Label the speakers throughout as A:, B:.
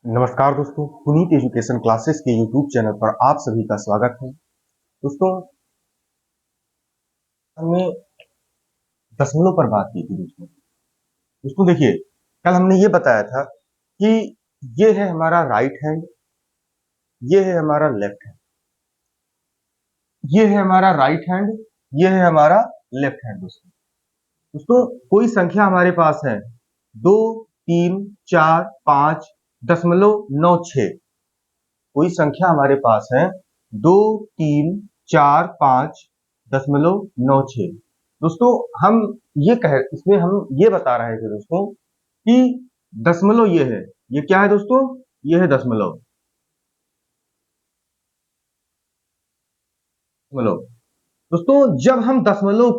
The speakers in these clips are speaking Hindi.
A: नमस्कार दोस्तों, पुनीत एजुकेशन क्लासेस के यूट्यूब चैनल पर आप सभी का स्वागत है। दोस्तों, हमने दशमलव पर बात की थी। दोस्तों देखिए, कल हमने ये बताया था कि ये है हमारा राइट हैंड, ये है हमारा लेफ्ट हैंड, ये है हमारा राइट हैंड, ये है हमारा लेफ्ट हैंड। दोस्तों दोस्तों कोई संख्या हमारे पास है 2, 3, 4, 5.96। कोई संख्या हमारे पास है 2, 3, 4, 5.96। दोस्तों हम इसमें हम ये बता रहे थे दोस्तों कि दशमलव ये है, ये क्या है दोस्तों? ये है दशमलव। दशमलव दोस्तों, जब हम दशमलव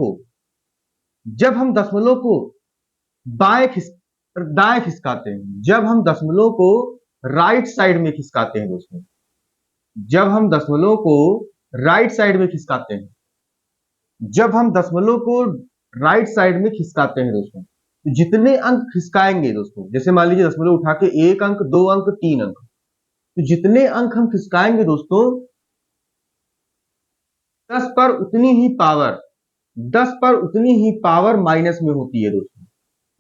A: को दाएं खिसकाते हैं, जब हम दशमलव को राइट साइड में खिसकाते हैं दोस्तों, जब हम दशमलव को राइट साइड में खिसकाते हैं, जब हम दशमलव को राइट साइड में खिसकाते हैं दोस्तों, तो जितने अंक खिसकाएंगे दोस्तों, जैसे मान लीजिए दशमलव उठा के 1 अंक, 2 अंक, 3 अंक, तो जितने अंक हम खिसकाएंगे दोस्तों, 10 पर उतनी ही पावर 10 पर उतनी ही पावर माइनस में होती है दोस्तों।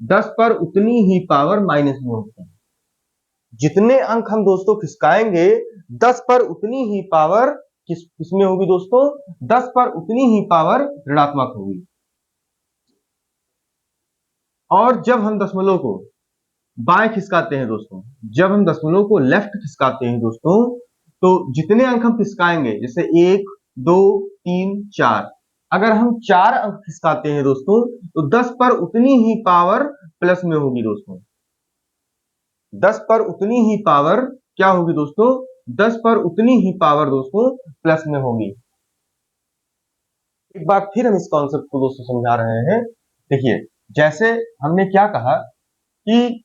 A: 10 पर उतनी ही पावर माइनस में होती है। जितने अंक हम दोस्तों खिसकाएंगे, 10 पर उतनी ही पावर किसमें होगी दोस्तों? 10 पर उतनी ही पावर ऋणात्मक होगी। और जब हम दशमलव को बाएं खिसकाते हैं दोस्तों, जब हम दशमलव को लेफ्ट खिसकाते हैं दोस्तों, तो जितने अंक हम खिसकाएंगे, जैसे 1, 2, 3, 4, अगर हम 4 अंक खिसकाते हैं दोस्तों, तो 10 पर उतनी ही पावर प्लस में होगी दोस्तों। 10 पर उतनी ही पावर क्या होगी दोस्तों? 10 पर उतनी ही पावर दोस्तों प्लस में होगी। एक बार फिर हम इस कॉन्सेप्ट को दोस्तों समझा रहे हैं। देखिए, जैसे हमने क्या कहा कि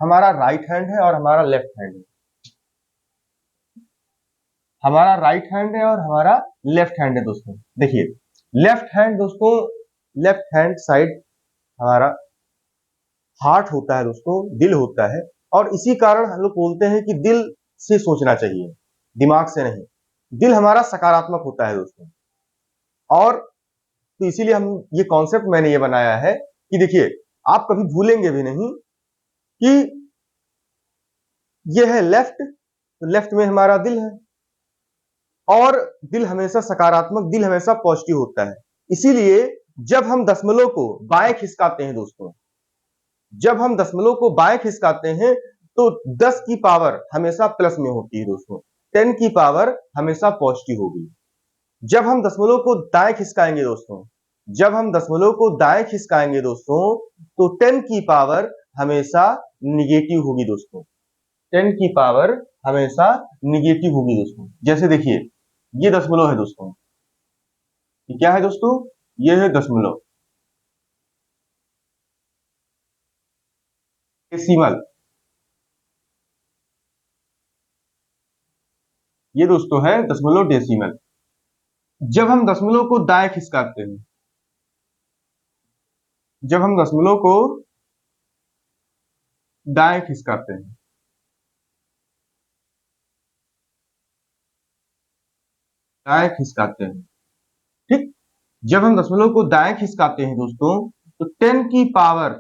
A: हमारा राइट हैंड है और हमारा लेफ्ट हैंड है, हमारा राइट हैंड है और हमारा लेफ्ट हैंड है दोस्तों। देखिए, लेफ्ट हैंड दोस्तों, लेफ्ट हैंड साइड हमारा हार्ट होता है दोस्तों, दिल होता है। और इसी कारण हम लोग बोलते हैं कि दिल से सोचना चाहिए, दिमाग से नहीं। दिल हमारा सकारात्मक होता है दोस्तों। और तो इसीलिए हम ये कॉन्सेप्ट मैंने ये बनाया है कि देखिए, आप कभी भूलेंगे भी नहीं कि ये है लेफ्ट, तो लेफ्ट में हमारा दिल है। और दिल हमेशा सकारात्मक, दिल हमेशा पॉजिटिव होता है। इसीलिए जब हम दशमलव को बाएं खिसकाते हैं दोस्तों, जब हम दशमलव को बाएं खिसकाते हैं, तो 10 की पावर हमेशा प्लस में होती है दोस्तों। 10 की पावर हमेशा पॉजिटिव होगी। जब हम दशमलव को दाएं खिसकाएंगे दोस्तों, जब हम दशमलव को दाएं खिसकाएंगे दोस्तों, तो 10 की पावर हमेशा निगेटिव होगी दोस्तों। 10 की पावर हमेशा निगेटिव होगी दोस्तों। जैसे देखिए, ये दशमलव है दोस्तों, ये क्या है दोस्तों? ये है दशमलव। डेसिमल, ये दोस्तों है दशमलव डेसिमल। जब हम दशमलव को दाएं खिसकाते हैं, जब हम दशमलव को दाएं खिसकाते हैं, दाएं खिसकाते हैं, ठीक। जब हम दशमलव को दाएं खिसकाते हैं दोस्तों, तो 10 की पावर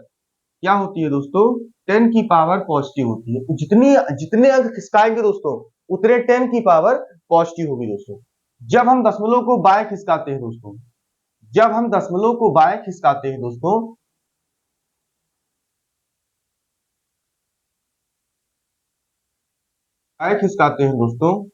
A: क्या होती है दोस्तों? 10 की पावर पॉजिटिव होती है। जितनी जितने अंक खिसकाएंगे दोस्तों, उतने 10 की पावर पॉजिटिव होगी दोस्तों। जब हम दशमलव को बाएं खिसकाते हैं दोस्तों, जब हम दशमलव को बाएं खिसकाते हैं दोस्तों, बाएं खिसकाते हैं दोस्तों,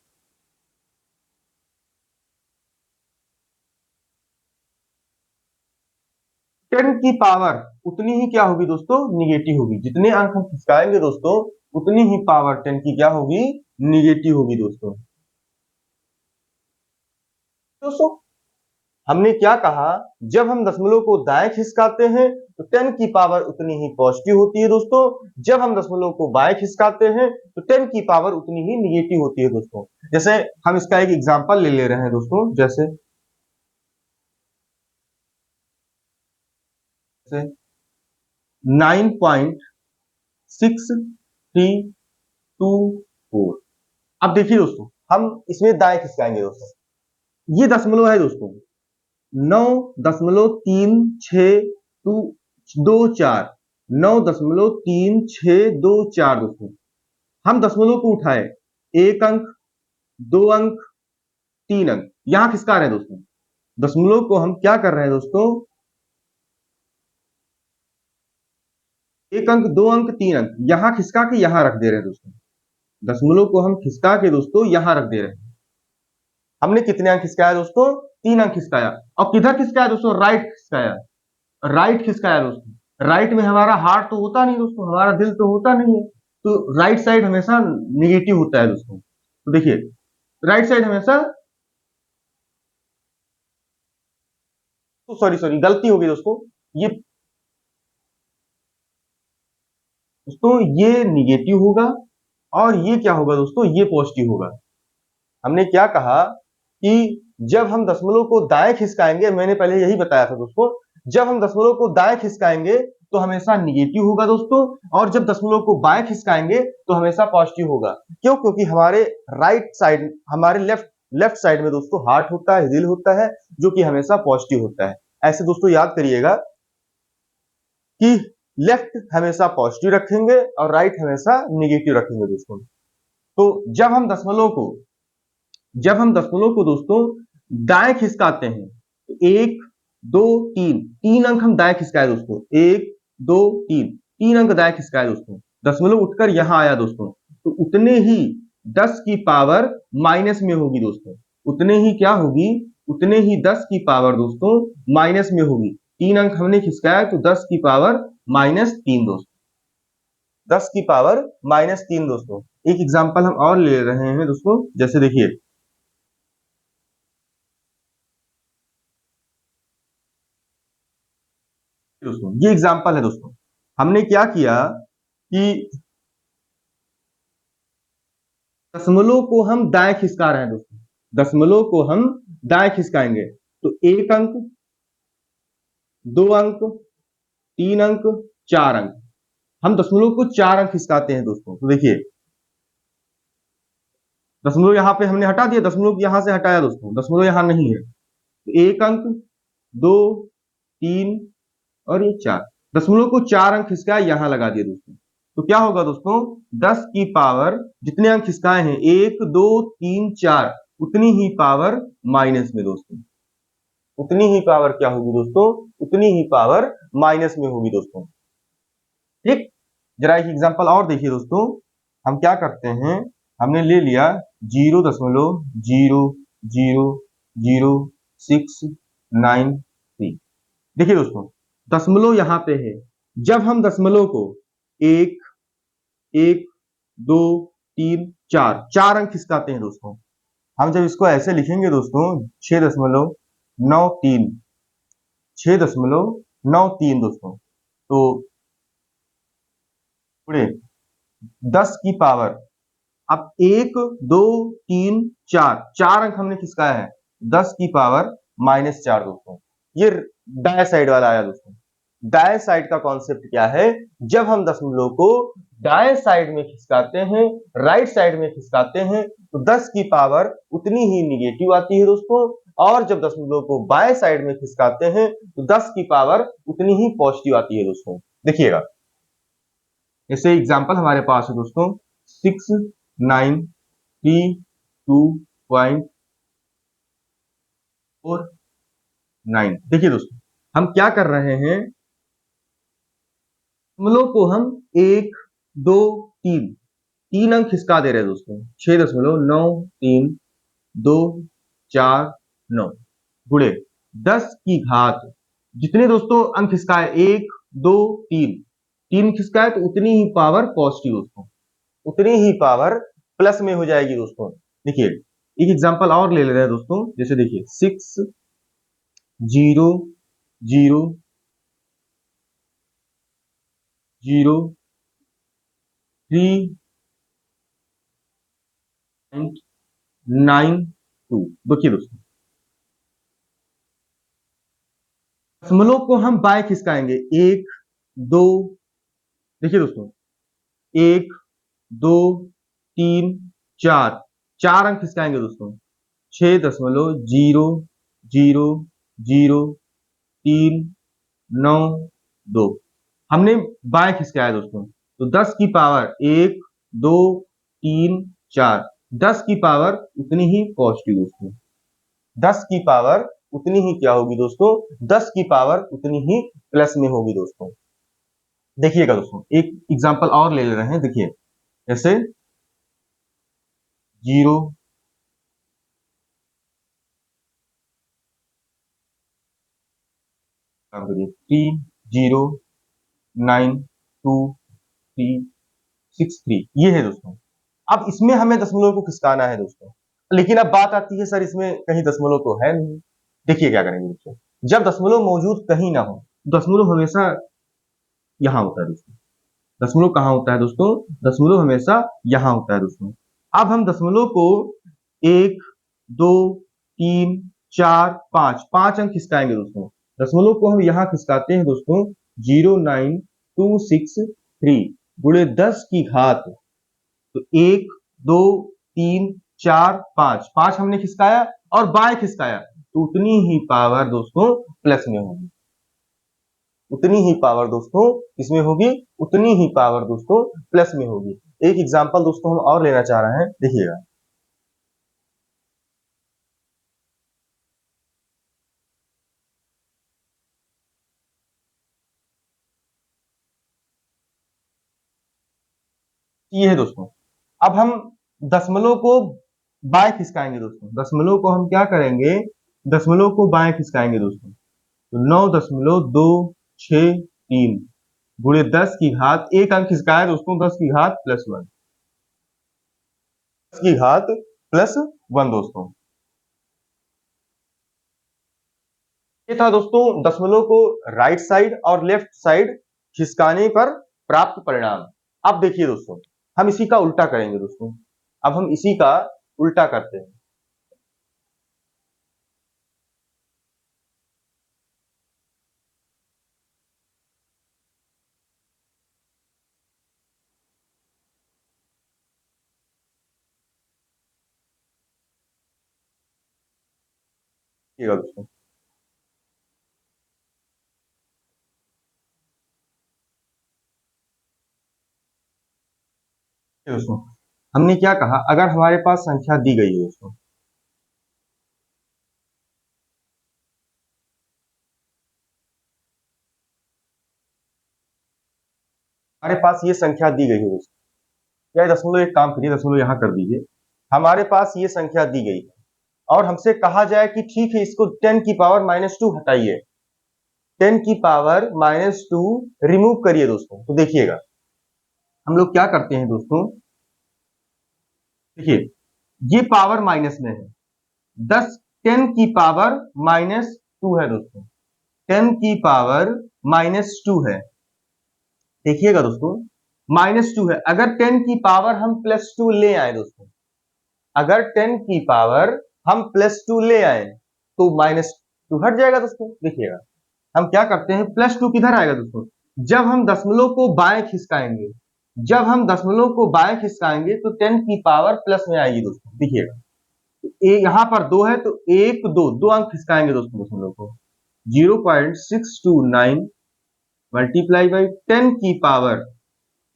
A: 10 की पावर उतनी ही क्या होगी दोस्तों? निगेटिव होगी। जितने अंक हम खिसकाएंगे दोस्तों, उतनी ही पावर 10 की क्या होगी? निगेटिव होगी दोस्तों। दोस्तों हमने क्या कहा? जब हम दशमलव को दाएं खिसकाते हैं, तो 10 की पावर उतनी ही पॉजिटिव होती है दोस्तों। जब हम दशमलव को बाएं खिसकाते हैं, तो 10 की पावर उतनी ही निगेटिव होती है दोस्तों। जैसे हम इसका एक एग्जांपल ले रहे हैं दोस्तों, जैसे 9.635 24। अब देखिए दोस्तों, हम इसमें दाएं खिसकाएंगे दोस्तों। ये दशमलव है दोस्तों, 9.3624, 9.3624 दोस्तों। हम दशमलव को उठाए, एक अंक, दो अंक, तीन अंक, यहां खिसका रहे हैं दोस्तों। दशमलव को हम क्या कर रहे हैं दोस्तों, एक अंक, दो अंक, तीन अंक, यहां खिसका के यहां रख दे रहे हैं दोस्तों। दशमलव को हम खिसका के दोस्तों यहां रख दे रहे हैं। हमने कितने अंक खिसकाया दोस्तों, तीन अंक खिसकाया। और किधर खिसकाया दोस्तों, राइट खिसकाया, राइट खिसकाया दोस्तों। राइट में हमारा हार्ट तो होता नहीं दोस्तों, हमारा दिल तो होता नहीं है, तो राइट साइड हमेशा निगेटिव होता है दोस्तों। तो देखिए, राइट साइड हमेशा, तो सॉरी गलती हो गई दोस्तों, ये दोस्तों ये निगेटिव होगा और ये क्या होगा दोस्तों, ये पॉजिटिव होगा। हमने क्या कहा कि जब हम दशमलव को दाएं खिसकाएंगे, मैंने पहले यही बताया था दोस्तों, जब हम दशमलव को दाएं खिसकाएंगे तो हमेशा निगेटिव होगा दोस्तों, और जब दशमलव को बाएं खिसकाएंगे तो हमेशा पॉजिटिव होगा। क्यों? क्योंकि हमारे राइट साइड, हमारे लेफ्ट साइड में दोस्तों हार्ट होता है, दिल होता है, जो कि हमेशा पॉजिटिव होता है। ऐसे दोस्तों याद करिएगा कि लेफ्ट हमेशा पॉजिटिव रखेंगे और राइट हमेशा निगेटिव रखेंगे दोस्तों। तो जब हम दशमलव को दोस्तों दाएं खिसकाते हैं, तो एक, दो, तीन, तीन अंक हम दाएं खिसकाए दोस्तों, एक, दो, तीन, तीन अंक दाएं खिसकाए दोस्तों। दशमलव उठकर यहां आया दोस्तों, तो उतने ही 10 की पावर माइनस में होगी दोस्तों। उतने ही क्या होगी, उतने ही 10 की पावर दोस्तों माइनस में होगी। तीन अंक हमने खिसकाया तो 10 की पावर -3 दोस्तों, 10 की पावर -3 दोस्तों। एक एग्जांपल हम और ले रहे हैं दोस्तों, जैसे देखिए दोस्तों, ये एग्जांपल है दोस्तों। हमने क्या किया कि दशमलव को हम दाएं खिसका रहे हैं दोस्तों, दशमलव को हम दाएं खिसकाएंगे, तो एक अंक, दो अंक, तीन अंक, चार अंक, हम दशमलव को चार अंक खिसकाते हैं दोस्तों। तो देखिए, दशमलव यहां पे हमने हटा दिया, दशमलव यहां से हटाया दोस्तों, दशमलव यहां नहीं है, तो एक अंक, दो, तीन और ये चार, दशमलव को चार अंक खिसकाया, यहां लगा दिए दोस्तों। तो क्या होगा दोस्तों, 10 की पावर, जितने अंक खिसकाए हैं, एक, दो, तीन, चार, उतनी ही पावर माइनस में दोस्तों, उतनी ही पावर क्या होगी दोस्तों, उतनी ही पावर माइनस में होगी दोस्तों। ठीक, जरा एक एग्जांपल और देखिए दोस्तों। हम क्या करते हैं, हमने ले लिया 0.0000693। देखिए दोस्तों, दशमलव यहां पे है, जब हम दशमलव को एक, एक, दो, तीन, चार, चार अंक खिसकाते हैं दोस्तों, हम जब इसको ऐसे लिखेंगे दोस्तों, 6.93, 6.93 दोस्तों, तो पूरे 10 की पावर, अब एक, दो, तीन, चार, चार अंक हमने खिसकाया है, 10 की पावर -4 दोस्तों। ये दाएं साइड वाला आया दोस्तों। दाएं साइड का कॉन्सेप्ट क्या है, जब हम दशमलव को दाएं साइड में खिसकाते हैं, राइट साइड में खिसकाते हैं, तो 10 की पावर उतनी ही निगेटिव आती है दोस्तों, और जब दशमलव को बाएं साइड में खिसकाते हैं, तो 10 की पावर उतनी ही पॉजिटिव आती है दोस्तों। देखिएगा, ऐसे एग्जाम्पल हमारे पास है दोस्तों, 6932.49। देखिए दोस्तों, हम क्या कर रहे हैं, दशमलव को हम एक, दो, तीन, तीन अंक खिसका दे रहे हैं दोस्तों, 6.9324 गुणे 10 की घात, जितने दोस्तों अंक खिसकाए, एक, दो, तीन, तीन खिसकाए, तो उतनी ही पावर पॉजिटिव दोस्तों, उतनी ही पावर प्लस में हो जाएगी दोस्तों। देखिए, एक एग्जांपल और ले रहे हैं दोस्तों, जैसे देखिए 6003.92। देखिए दोस्तों, दशमलव को हम बाएं खिसकाएंगे, एक, दो, देखिए दोस्तों, एक, दो, 3 4 4 अंक खिसकाएंगे दोस्तों। 6.0000392 हमने बाएं खिसकाया दोस्तों। तो 10 की पावर 1 2 3 4 10 की पावर उतनी ही पॉजिटिव दोस्तों। 10 की पावर उतनी ही क्या होगी दोस्तों? 10 की पावर उतनी ही प्लस में होगी दोस्तों। देखिएगा दोस्तों, एक एग्जांपल और ले रहे हैं। देखिए जैसे 0 3092363 ये है दोस्तों। अब इसमें हमें दशमलव को खिसकाना है दोस्तों, लेकिन अब बात आती है सर इसमें कहीं दशमलव तो है नहीं। देखिए क्या करेंगे दोस्तों, जब दशमलव मौजूद कहीं ना हो, दशमलव हमेशा यहां होता है दोस्तों। दशमलव कहां होता है दोस्तों? दशमलव हमेशा यहां होता है दोस्तों। अब हम दशमलव को 1 2 3 4 5 5 अंक खिसकाएंगे दोस्तों। दशमलव को हम यहां खिसकाते हैं दोस्तों 09263 गुणे 10 की घात। तो 1 2 3 4 5 5 हमने खिसकाया और बाएं खिसकाया, तो उतनी ही पावर दोस्तों प्लस में होगी। उतनी ही पावर दोस्तों इसमें होगी, उतनी ही पावर दोस्तों प्लस में होगी। एक एग्जांपल दोस्तों हम और लेना चाह रहे हैं, देखिएगा। ये है दोस्तों। अब हम दशमलव को बाएं खिसकाएंगे दोस्तों। दशमलव को हम क्या करेंगे? दशमलव को बाएं खिसकाएंगे दोस्तों। तो 9.263 गुणे 10 की घात, एक अंक खिसकाया दोस्तों 10 की घात प्लस 1, 10 की घात प्लस 1 दोस्तों। ये था दोस्तों दशमलव को राइट साइड और लेफ्ट साइड खिसकाने पर प्राप्त परिणाम। अब देखिए दोस्तों, हम इसी का उल्टा करेंगे दोस्तों। अब हम इसी का उल्टा करते हैं। दोस्तों दोस्तों हमने क्या कहा, अगर हमारे पास संख्या दी गई है दोस्तों, हमारे पास ये संख्या दी गई है दोस्तों, या दशमलव एक काम करिए, दशमलव यहां कर दीजिए। हमारे पास ये संख्या दी गई है और हमसे कहा जाए कि ठीक है इसको 10 की पावर -2 हटाइए, 10 की पावर -2 रिमूव करिए दोस्तों। तो देखिएगा हम लोग क्या करते हैं दोस्तों, देखिए ये पावर माइनस में है, 10 की पावर -2 है दोस्तों, 10 की पावर -2 है। देखिएगा दोस्तों -2 है, अगर 10 की पावर हम +2 ले आए दोस्तों, अगर 10 की पावर हम +2 ले आए तो -2 हट जाएगा दोस्तों। देखिएगा हम क्या करते हैं, +2 किधर आएगा दोस्तों? जब हम दशमलव को बाएं खिसकाएंगे, जब हम दशमलव को बाएं खिसकाएंगे तो 10 की पावर प्लस में आएगी दोस्तों। देखिएगा यहां पर 2 है तो 1 2 2 अंक खिसकाएंगे दोस्तों दशमलव को, 0.629 मल्टीप्लाई बाई 10 की पावर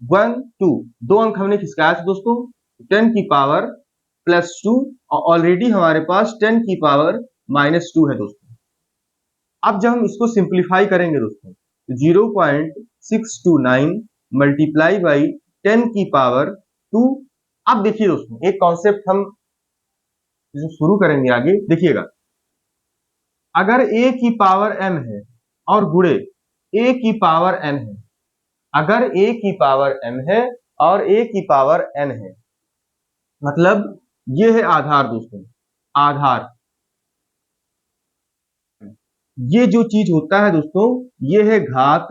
A: 1 2 2 अंक हमने खिसकाया था दोस्तों, 10 की पावर +2 और ऑलरेडी हमारे पास 10 की पावर -2 है दोस्तों। अब जब हम इसको सिंप्लीफाई करेंगे दोस्तों, 0.629 मल्टीप्लाई बाई 10 की पावर 2। अब देखिए दोस्तों एक कॉन्सेप्ट हम शुरू करेंगे आगे, देखिएगा अगर a की पावर m है और गुणे a की पावर n है, अगर a की पावर m है और a की पावर n है, मतलब ये है आधार दोस्तों, आधार, ये जो चीज होता है दोस्तों ये है घात,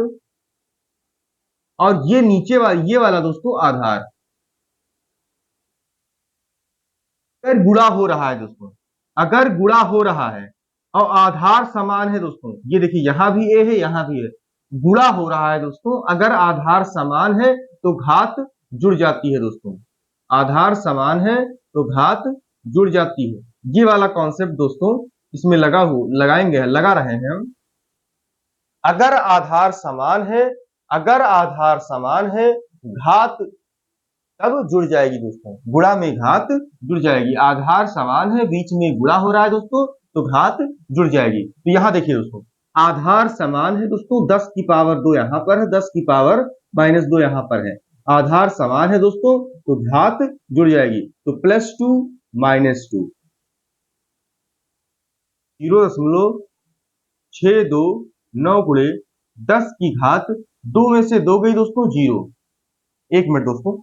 A: और ये नीचे वाला ये वाला दोस्तों आधार। अगर गुणा हो रहा है दोस्तों, अगर गुणा हो रहा है और आधार समान है दोस्तों, ये देखिए यहां भी a है यहां भी है, गुणा हो रहा है दोस्तों, अगर आधार समान है तो घात जुड़ जाती है दोस्तों, आधार समान है तो घात जुड़ जाती है। ये वाला कॉन्सेप्ट दोस्तों इसमें लगा रहे हैं हम। अगर आधार समान है, अगर आधार समान है, घात तब जुड़ जाएगी दोस्तों, गुणा में घात जुड़ जाएगी। आधार समान है, बीच में गुणा हो रहा है दोस्तों, तो घात जुड़ जाएगी। तो यहां देखिए दोस्तों, आधार समान है दोस्तों, 10 की पावर 2 यहां पर है, 10 की पावर -2 यहां पर है। आधार समान है दोस्तों, तो घात जुड़ जाएगी, तो +2 -2, 0.629 गुणे 10 की घात 2 में से 2 गई दोस्तों 0। एक मिनट दोस्तों,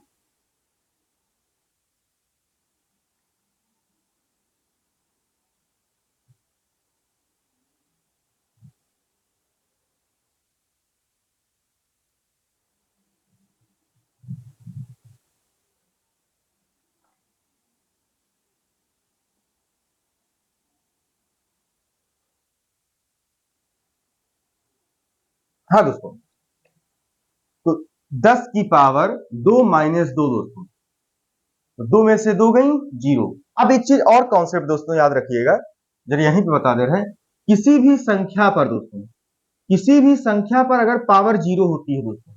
A: हाँ दोस्तों, तो 10 की पावर 2 -2 दोस्तों, तो 2 में से 2 गई 0। अब एक चीज और कॉन्सेप्ट दोस्तों याद रखिएगा, जरा यहीं पे बता दे रहे हैं। किसी भी संख्या पर दोस्तों, किसी भी संख्या पर अगर पावर 0 होती है दोस्तों,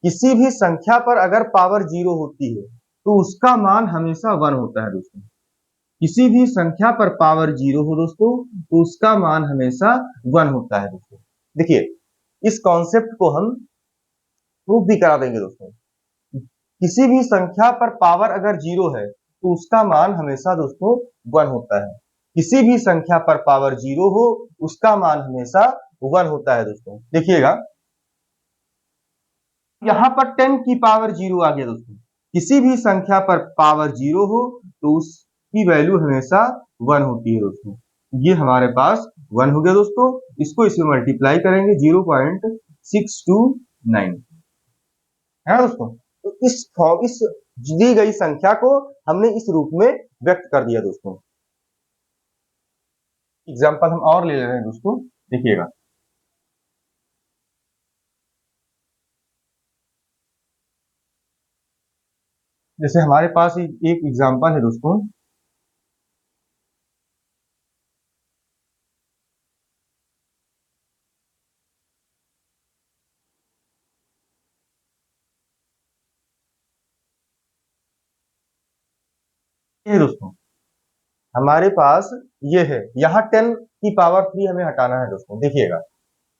A: किसी भी संख्या पर अगर पावर 0 होती है तो उसका मान हमेशा 1 होता है दोस्तों। किसी भी संख्या पर पावर 0 हो दोस्तों तो उसका मान हमेशा 1 होता है दोस्तों। देखिए, इस कॉन्सेप्ट को हम प्रूफ भी करा देंगे दोस्तों। किसी भी संख्या पर पावर अगर 0 है तो उसका मान हमेशा दोस्तों 1 होता है। किसी भी संख्या पर पावर 0 हो उसका मान हमेशा 1 होता है दोस्तों। देखिएगा, यहां पर 10 की पावर 0 आ गया दोस्तों। किसी भी संख्या पर पावर 0 हो तो उसकी वैल्यू हमेशा 1 होती है दोस्तों। ये हमारे पास 1 हो गया दोस्तों। इसको इसमें मल्टीप्लाई करेंगे 0.629 है ना दोस्तों। तो इस दी गई संख्या को हमने इस रूप में व्यक्त कर दिया दोस्तों। एग्जाम्पल हम और ले रहे हैं दोस्तों, देखिएगा। जैसे हमारे पास एक एग्जाम्पल है दोस्तों, ये दोस्तों हमारे पास ये है। यहाँ 10 की पावर 3 हमें हटाना है दोस्तों। देखिएगा,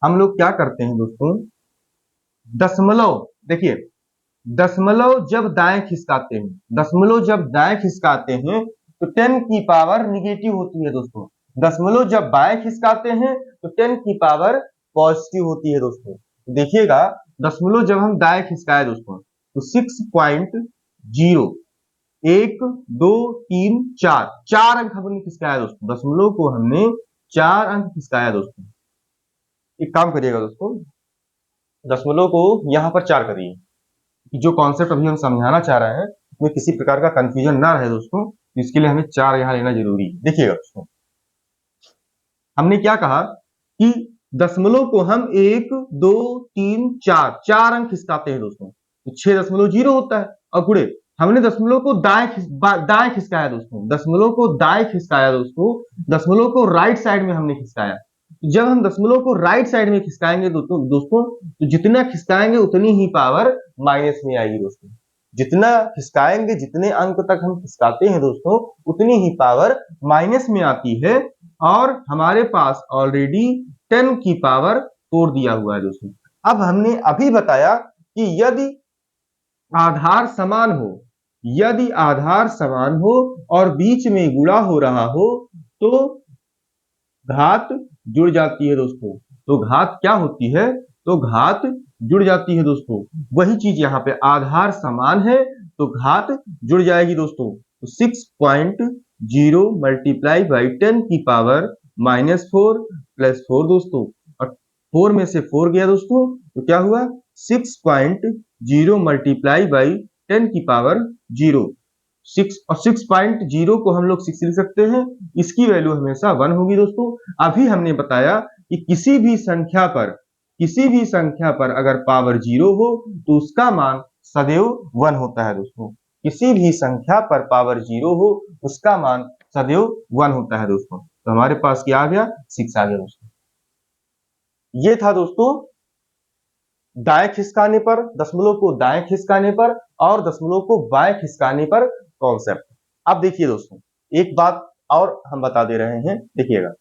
A: हम लोग क्या करते हैं दोस्तों, दशमलव, देखिए दशमलव जब दाएं खिसकाते हैं, दशमलव जब दाएं खिसकाते हैं तो 10 की पावर निगेटिव होती है दोस्तों। दशमलव जब बाएं खिसकाते हैं तो 10 की पावर पॉजिटिव होती है दोस्तों। देखिएगा, दशमलव जब हम दाएं खिसकाए दोस्तों तो 6.0, 1 2 3 4, 4 अंक हमने खिसकाया दोस्तों। दशमलव को हमने 4 अंक खिसकाया दोस्तों। एक काम करिएगा दोस्तों, दशमलव को यहां पर 4 करिए। जो कॉन्सेप्ट अभी हम समझाना चाह रहे हैं उसमें किसी प्रकार का कंफ्यूजन ना रहे दोस्तों, इसके लिए हमें 4 यहां लेना जरूरी है। देखिएगा दोस्तों, हमने क्या कहा कि दशमलव को हम 1 2 3 4, 4 अंक खिसकाते हैं दोस्तों, तो 6.0 होता है। और गुणे, हमने दशमलव को दाएं खिसकाया दोस्तों, दशमलव को दाएं खिसकाया दोस्तों, दशमलव को राइट साइड में हमने खिसकाया। जब हम दशमलव को राइट साइड में खिसकाएंगे दोस्तों, तो जितना खिसकाएंगे उतनी ही पावर माइनस में आएगी दोस्तों। जितना खिसकाएंगे, जितने अंक तक हम खिसकाते हैं दोस्तों, उतनी ही पावर माइनस में आती है। और हमारे पास ऑलरेडी 10 की पावर तोड़ दिया हुआ है दोस्तों। अब हमने अभी बताया कि यदि आधार समान हो, यदि आधार समान हो और बीच में गुणा हो रहा हो तो घात जुड़ जाती है दोस्तों। तो घात क्या होती है, तो घात जुड़ जाती है दोस्तों। वही चीज यहाँ पे आधार समान है तो घात जुड़ जाएगी दोस्तों। तो 6.0 मल्टीप्लाई बाई 10 की पावर -4 +4 दोस्तों, और 4 में से 4 गया दोस्तों, तो क्या हुआ 6.0 मल्टीप्लाई बाई 10 की पावर 0। 6 और 6.0 को हम लोग 6 लिख सकते हैं, इसकी वैल्यू हमेशा 1 होगी दोस्तों। अभी हमने बताया कि किसी भी संख्या पर अगर पावर 0 हो तो उसका मान सदैव 1 होता है दोस्तों। किसी भी संख्या पर पावर 0 हो उसका मान सदैव 1 होता है दोस्तों। तो हमारे पास क्या आ गया, 6 आ गया दोस्तों। ये था दोस्तों दाएं खिसकाने पर, दशमलव को दाएं खिसकाने पर और दशमलव को बाएं खिसकाने पर कॉन्सेप्ट। अब देखिए दोस्तों, एक बात और हम बता दे रहे हैं, देखिएगा।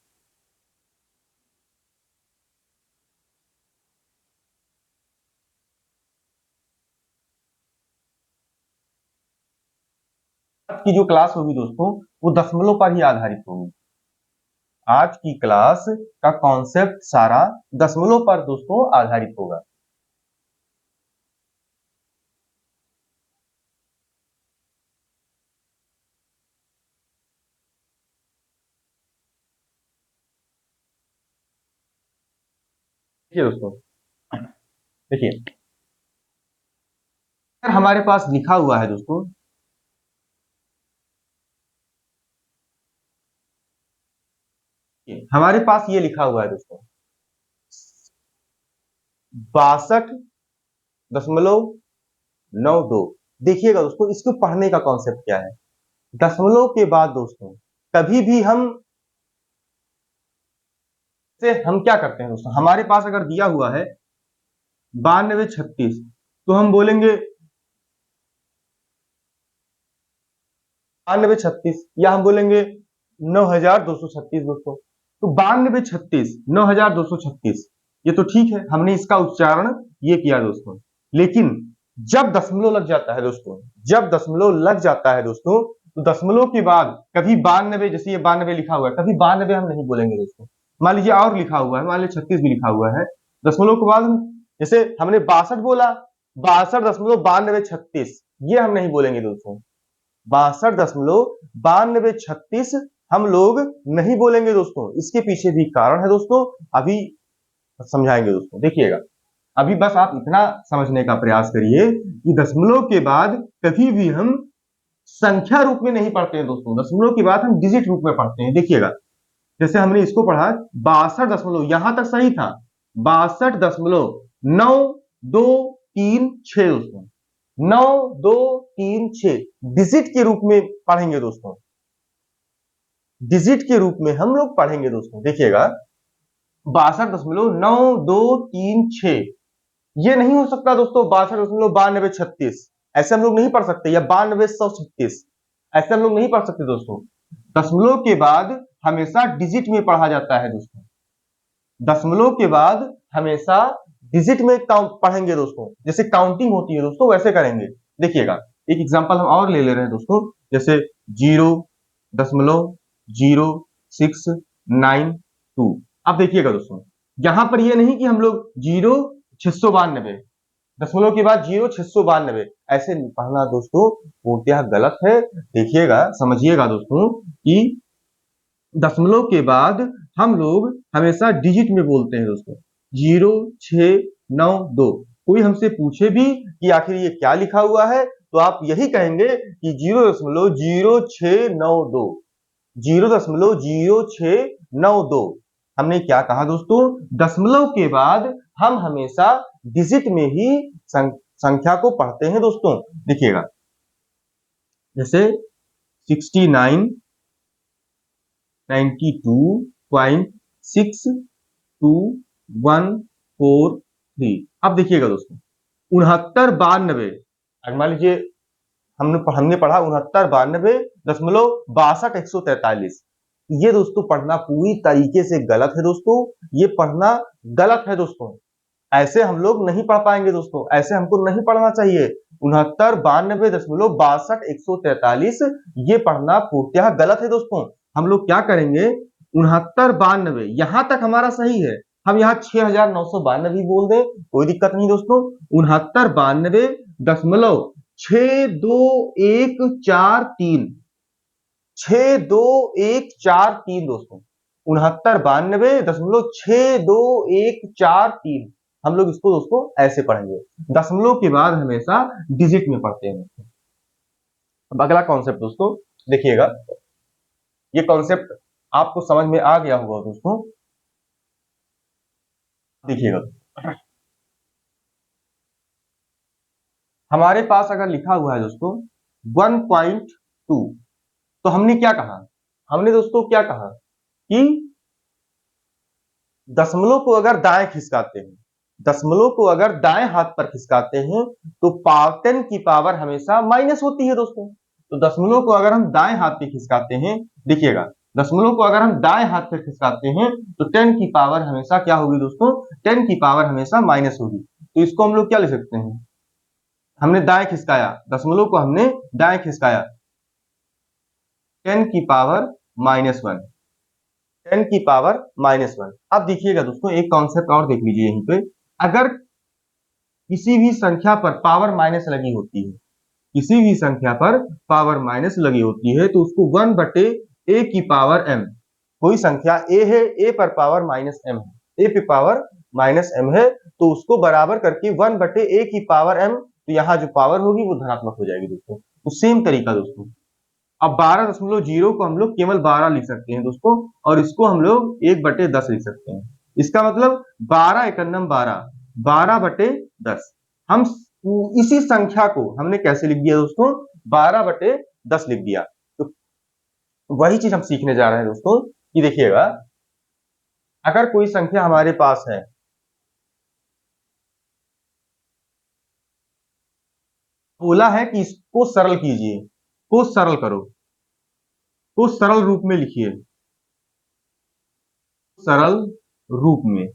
A: आज की जो क्लास होगी दोस्तों वो दशमलव पर ही आधारित होगी। आज की क्लास का कॉन्सेप्ट सारा दशमलव पर दोस्तों आधारित होगा। देखिए दोस्तों, देखिए हमारे पास लिखा हुआ है दोस्तों, हमारे पास ये लिखा हुआ है दोस्तों 62.92। देखिएगा दोस्तों, इसको पढ़ने का कॉन्सेप्ट क्या है। दशमलव के बाद दोस्तों कभी भी हम क्या करते हैं दोस्तों, हमारे पास अगर दिया हुआ है 9236 तो हम बोलेंगे 9236 या हम बोलेंगे 9236 दोस्तों। तो 9236 ये तो ठीक है, हमने इसका उच्चारण ये किया दोस्तों। लेकिन जब दशमलव लग जाता है दोस्तों, जब दशमलव लग जाता है दोस्तों, तो दशमलव के बाद कभी 92, जैसे ये 92 लिखा हुआ है, कभी 92 हम नहीं बोलेंगे दोस्तों। मान लीजिए और लिखा हुआ है, मान लीजिए 36 भी लिखा हुआ है, दशमलव के बाद जैसे हमने 62 बोला, 62.9236 ये हम नहीं बोलेंगे दोस्तों। 62.9236 हम लोग नहीं बोलेंगे दोस्तों। इसके पीछे भी कारण है दोस्तों, अभी समझाएंगे दोस्तों। देखिएगा, अभी बस आप इतना समझने का प्रयास करिए कि दशमलव के बाद कभी भी हम संख्या रूप में नहीं पढ़ते हैं दोस्तों, दशमलव के बाद हम डिजिट रूप में पढ़ते हैं। देखिएगा, जैसे हमने इसको पढ़ा 62 यहां तक सही था, 62.9236 दोस्तों, 9236 डिजिट के रूप में पढ़ेंगे दोस्तों, डिजिट के रूप में हम लोग पढ़ेंगे दोस्तों। देखिएगा 62.9236 ये नहीं हो सकता दोस्तों 62.9236, ऐसे हम लोग नहीं पढ़ सकते, या 9236 ऐसे हम लोग नहीं पढ़ सकते दोस्तों। दशमलव के बाद हमेशा डिजिट में पढ़ा जाता है दोस्तों, दशमलव के बाद हमेशा डिजिट में पढ़ेंगे दोस्तों। जैसे काउंटिंग होती है दोस्तों वैसे करेंगे। देखिएगा, एक एग्जांपल हम और ले रहे हैं दोस्तों, जैसे 0.0692। अब देखिएगा दोस्तों, यहां पर ये नहीं कि हम लोग 0.692 दशमलव के बाद 0.692 ऐसे पढ़ना दोस्तों पूर्णतः गलत है। देखिएगा, समझिएगा दोस्तों कि दशमलव के बाद हम लोग हमेशा डिजिट में बोलते हैं दोस्तों, 0692। कोई हमसे पूछे भी कि आखिर ये क्या लिखा हुआ है, तो आप यही कहेंगे कि 0.0692, 0.0692। हमने क्या कहा दोस्तों, दशमलव के बाद हम हमेशा डिजिट में ही संख्या को पढ़ते हैं दोस्तों। देखिएगा, जैसे 69 92.624143। अब देखिएगा दोस्तों 6992, मान लीजिए हमने पढ़ा 6992.62 143। ये दोस्तों पढ़ना पूरी तरीके से गलत है दोस्तों, ये पढ़ना गलत है दोस्तों। ऐसे हम लोग नहीं पढ़ पाएंगे दोस्तों, ऐसे हमको नहीं पढ़ना चाहिए। 6992.62 143 ये पढ़ना पूर्णतः गलत है दोस्तों। हम लोग क्या करेंगे, 6992 यहां तक हमारा सही है, हम यहाँ 6992 भी बोल दें कोई दिक्कत नहीं दोस्तों। 6992.62 143, 62143 दोस्तों, 6992.62 143 हम लोग इसको दोस्तों ऐसे पढ़ेंगे। दशमलव के बाद हमेशा डिजिट में पढ़ते हैं। अब अगला कॉन्सेप्ट दोस्तों देखिएगा, ये कॉन्सेप्ट आपको समझ में आ गया होगा दोस्तों। देखिएगा, हमारे पास अगर लिखा हुआ है दोस्तों 1.2। तो हमने क्या कहा, हमने दोस्तों क्या कहा कि दशमलव को अगर दाएं खिसकाते हैं, दशमलव को अगर दाएं हाथ पर खिसकाते हैं तो 10 की पावर हमेशा माइनस होती है दोस्तों। तो दशमलव को अगर हम दाएं हाथ पे खिसकाते हैं, देखिएगा, दशमलव को अगर हम दाएं हाथ पे खिसकाते हैं तो 10 की पावर हमेशा क्या होगी दोस्तों, 10 की पावर हमेशा माइनस होगी। तो इसको हम लोग क्या लिख सकते हैं, हमने दाएं खिसकाया, दशमलव को हमने दाएं खिसकाया, 10 की पावर -1, 10 की पावर -1। अब देखिएगा दोस्तों, एक कॉन्सेप्ट और देख लीजिए यहीं पे, अगर किसी भी संख्या पर पावर माइनस लगी होती है, किसी भी संख्या पर पावर माइनस लगी होती है तो उसको 1/a की पावर m, कोई संख्या a है, a पर पावर -m है, a पे पावर -m है, तो उसको बराबर करके 1/a की पावर m, तो यहाँ जो पावर होगी वो धनात्मक हो जाएगी दोस्तों। तो सेम तरीका दोस्तों, अब 12.0 को हम लोग केवल 12 लिख सकते हैं दोस्तों, और इसको हम लोग 1/10 लिख सकते हैं। इसका मतलब 12 एकन्नम 12, 12/10। हम इसी संख्या को हमने कैसे लिख दिया दोस्तों, 12/10 लिख दिया। तो वही चीज हम सीखने जा रहे हैं दोस्तों, कि देखिएगा, अगर कोई संख्या हमारे पास है, बोला है कि इसको सरल कीजिए, को सरल करो, को सरल रूप में लिखिए, सरल रूप में।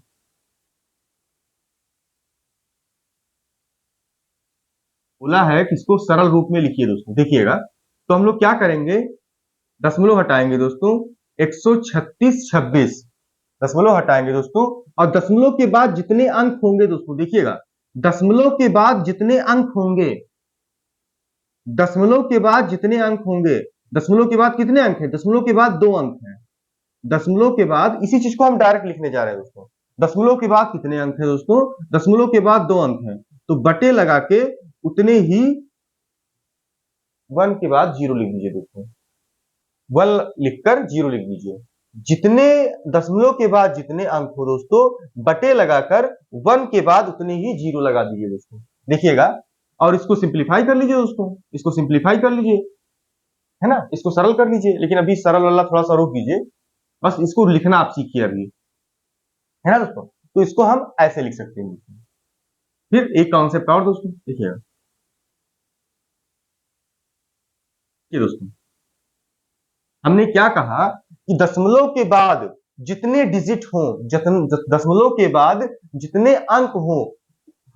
A: बोला है कि इसको सरल रूप में लिखिए दोस्तों, देखिएगा, तो हम लोग क्या करेंगे, दशमलव हटाएंगे दोस्तों, 136 26 दशमलव हटाएंगे दोस्तों, और दशमलव के बाद जितने अंक होंगे दोस्तों, देखिएगा, दशमलव के बाद जितने अंक होंगे, दशमलव के बाद जितने अंक होंगे, दशमलव के बाद कितने अंक है, दशमलव के बाद 2 अंक है, दशमलव के बाद, इसी चीज को हम डायरेक्ट लिखने जा रहे हैं दोस्तों, दशमलव के बाद कितने अंक है दोस्तों, दशमलव के बाद 2 अंक है, तो बटे लगा के उतने ही 1 के बाद 0 लिख दीजिए दोस्तों, 1 लिखकर 0 लिख दीजिए। जितने दशमलव के बाद जितने अंक हो दोस्तों, बटे लगाकर 1 के बाद उतने ही 0 लगा दीजिए दोस्तों, देखिएगा, और इसको सिंप्लीफाई कर लीजिए दोस्तों, इसको सिंप्लीफाई कर लीजिए, है ना, इसको सरल कर लीजिए, लेकिन अभी सरल वाला थोड़ा सा रोक दीजिए, बस इसको लिखना आप सीखिए अभी, है ना दोस्तों। तो इसको हम ऐसे लिख सकते हैं दोस्तों। फिर एक कॉन्सेप्ट और दोस्तों, देखिएगा, ये दोस्तों, हमने क्या कहा कि दशमलव के बाद जितने डिजिट हो, दशमलव के बाद जितने अंक हो,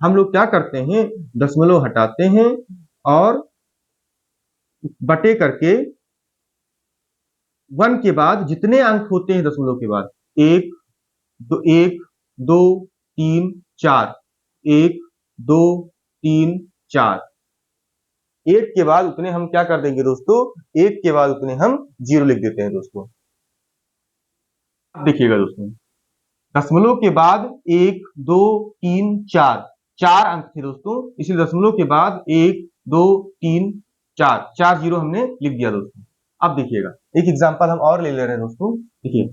A: हम लोग क्या करते हैं, दशमलव हटाते हैं और बटे करके 1 के बाद जितने अंक होते हैं दशमलव के बाद, एक दो तीन चार, एक दो तीन चार, एक के बाद उतने हम क्या कर देंगे दोस्तों, एक के बाद उतने हम 0 लिख देते हैं दोस्तों। अब देखिएगा दोस्तों, दशमलव के बाद एक दो तीन चार, चार अंक थे दोस्तों, इसलिए दशमलव के बाद एक दो तीन चार, 4 0 हमने लिख दिया दोस्तों। अब देखिएगा, एक एग्जांपल हम और ले ले रहे हैं दोस्तों, देखिए,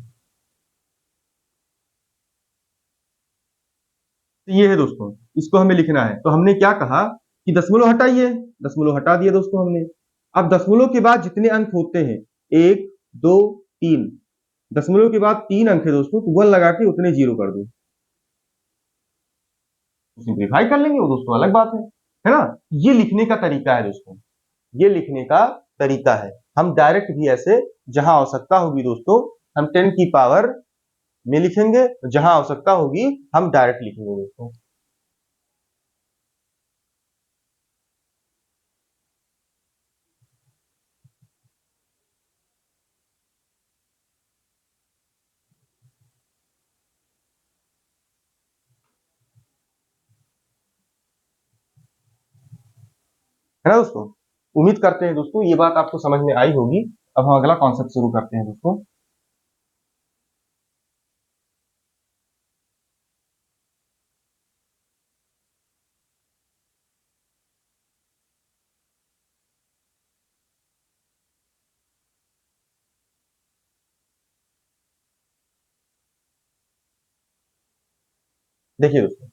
A: तो ये है दोस्तों, इसको हमें लिखना है, तो हमने क्या कहा कि दशमलव हटाइए, दशमलव हटा दिया दोस्तों हमने। अब दशमलव के बाद जितने अंक होते हैं, एक दो तीन, दशमलव के बाद 3 अंक है दोस्तों, तो 1 लगा के उतने 0 कर दो, सिंप्लीफाई कर लेंगे वो दोस्तों, अलग बात है ना। ये लिखने का तरीका है दोस्तों, ये लिखने का तरीका है। हम डायरेक्ट भी ऐसे, जहां आवश्यकता होगी दोस्तों, हम 10 की पावर में लिखेंगे, जहां आवश्यकता होगी हम डायरेक्ट लिखेंगे दोस्तों, है ना दोस्तों। उम्मीद करते हैं दोस्तों ये बात आपको समझ में आई होगी। अब हम अगला कॉन्सेप्ट शुरू करते हैं दोस्तों। देखिए दोस्तों,